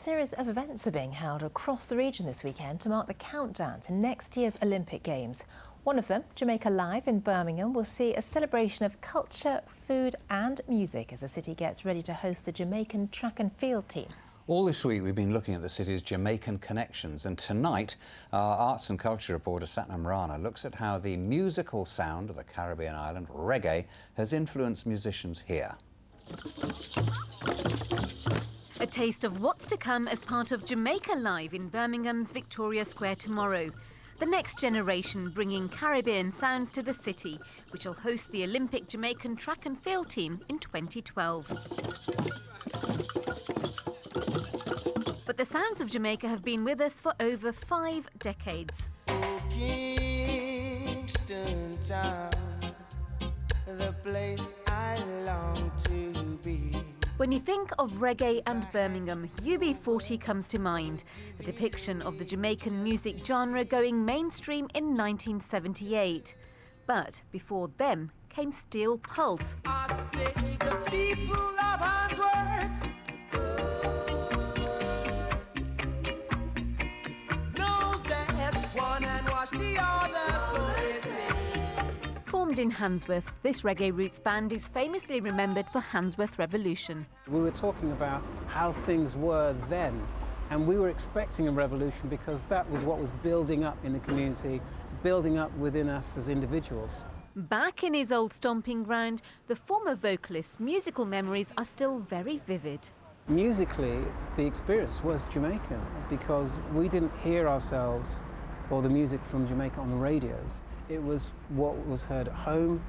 series of events are being held across the region this weekend to mark the countdown to next year's Olympic Games. One of them, Jamaica Live in Birmingham, will see a celebration of culture, food and music as the city gets ready to host the Jamaican track and field team. All this week we've been looking at the city's Jamaican connections, and tonight our arts and culture reporter Satnam Rana looks at how the musical sound of the Caribbean island, reggae, has influenced musicians here. A taste of what's to come as part of Jamaica Live in Birmingham's Victoria Square tomorrow. The next generation bringing Caribbean sounds to the city, which will host the Olympic Jamaican track and field team in 2012. But the sounds of Jamaica have been with us for over 5 decades. Kingston Town, the place I long to be. When you think of reggae and Birmingham, UB40 comes to mind, a depiction of the Jamaican music genre going mainstream in 1978. But before them came Steel Pulse. I say the people of Antwerp knows that one and watch the other, so they say. Formed in Handsworth, this reggae roots band is famously remembered for Handsworth Revolution. We were talking about how things were then, and we were expecting a revolution because that was what was building up in the community, building up within us as individuals. Back in his old stomping ground, the former vocalist's musical memories are still very vivid. Musically, the experience was Jamaican because we didn't hear ourselves or the music from Jamaica on the radios. It was what was heard at home,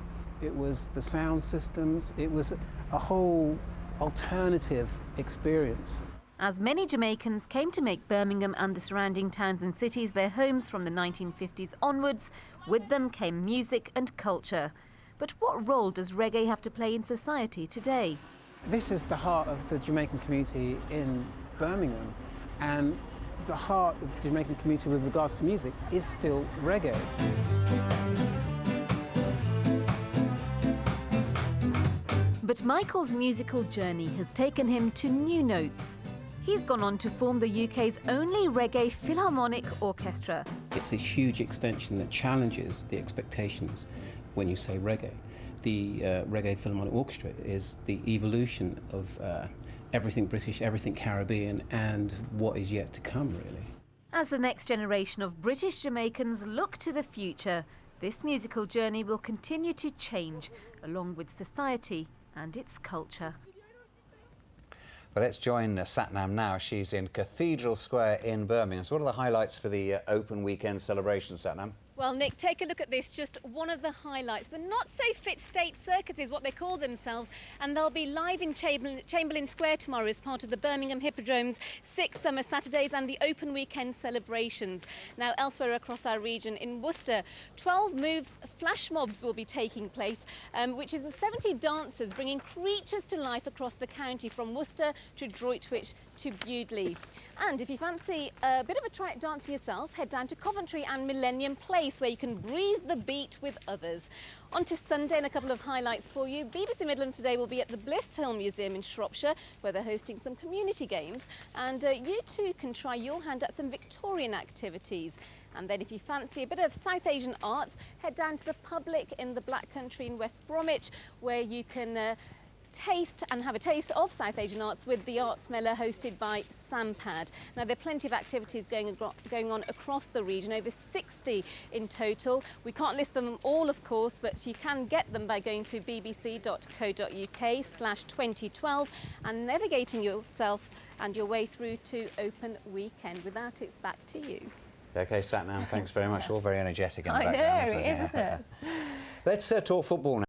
it was the sound systems, it was a whole alternative experience. As many Jamaicans came to make Birmingham and the surrounding towns and cities their homes from the 1950s onwards, with them came music and culture. But what role does reggae have to play in society today? This is the heart of the Jamaican community in Birmingham, and the heart of the Jamaican community with regards to music is still reggae. But Michael's musical journey has taken him to new notes. He's gone on to form the UK's only reggae philharmonic orchestra. It's a huge extension that challenges the expectations when you say reggae. The Reggae Philharmonic Orchestra is the evolution of everything British, everything Caribbean, and what is yet to come, really. As the next generation of British Jamaicans look to the future, this musical journey will continue to change, along with society and its culture. But let's join Satnam now. She's in Cathedral Square in Birmingham. So what are the highlights for the open weekend celebration, Satnam? Well, Nick, take a look at this, just one of the highlights. The not-so-fit state circus is what they call themselves, and they'll be live in Chamberlain Square tomorrow as part of the Birmingham Hippodrome's 6 Summer Saturdays and the open weekend celebrations. Now, elsewhere across our region, in Worcester, 12 Moves Flashmobs will be taking place, which is 70 dancers bringing creatures to life across the county, from Worcester to Droitwich to Bewdley. And if you fancy a bit of a try at dancing yourself, head down to Coventry and Millennium, where you can breathe the beat with others. On to Sunday and a couple of highlights for you. BBC Midlands Today will be at the Blists Museum in Shropshire, where they're hosting some community games, and you too can try your hand at some Victorian activities. And then if you fancy a bit of South Asian arts, head down to the Public in the Black Country in West Bromwich, where you can have a taste of South Asian arts with the Arts Mela hosted by Sampad. Now, there are plenty of activities going on across the region, over 60 in total. We can't list them all, of course, but you can get them by going to bbc.co.uk/2012 and navigating yourself and your way through to open weekend. With that, it's back to you. OK, Satnam, thanks very much. All very energetic. I know, it is, isn't it? Let's talk football now.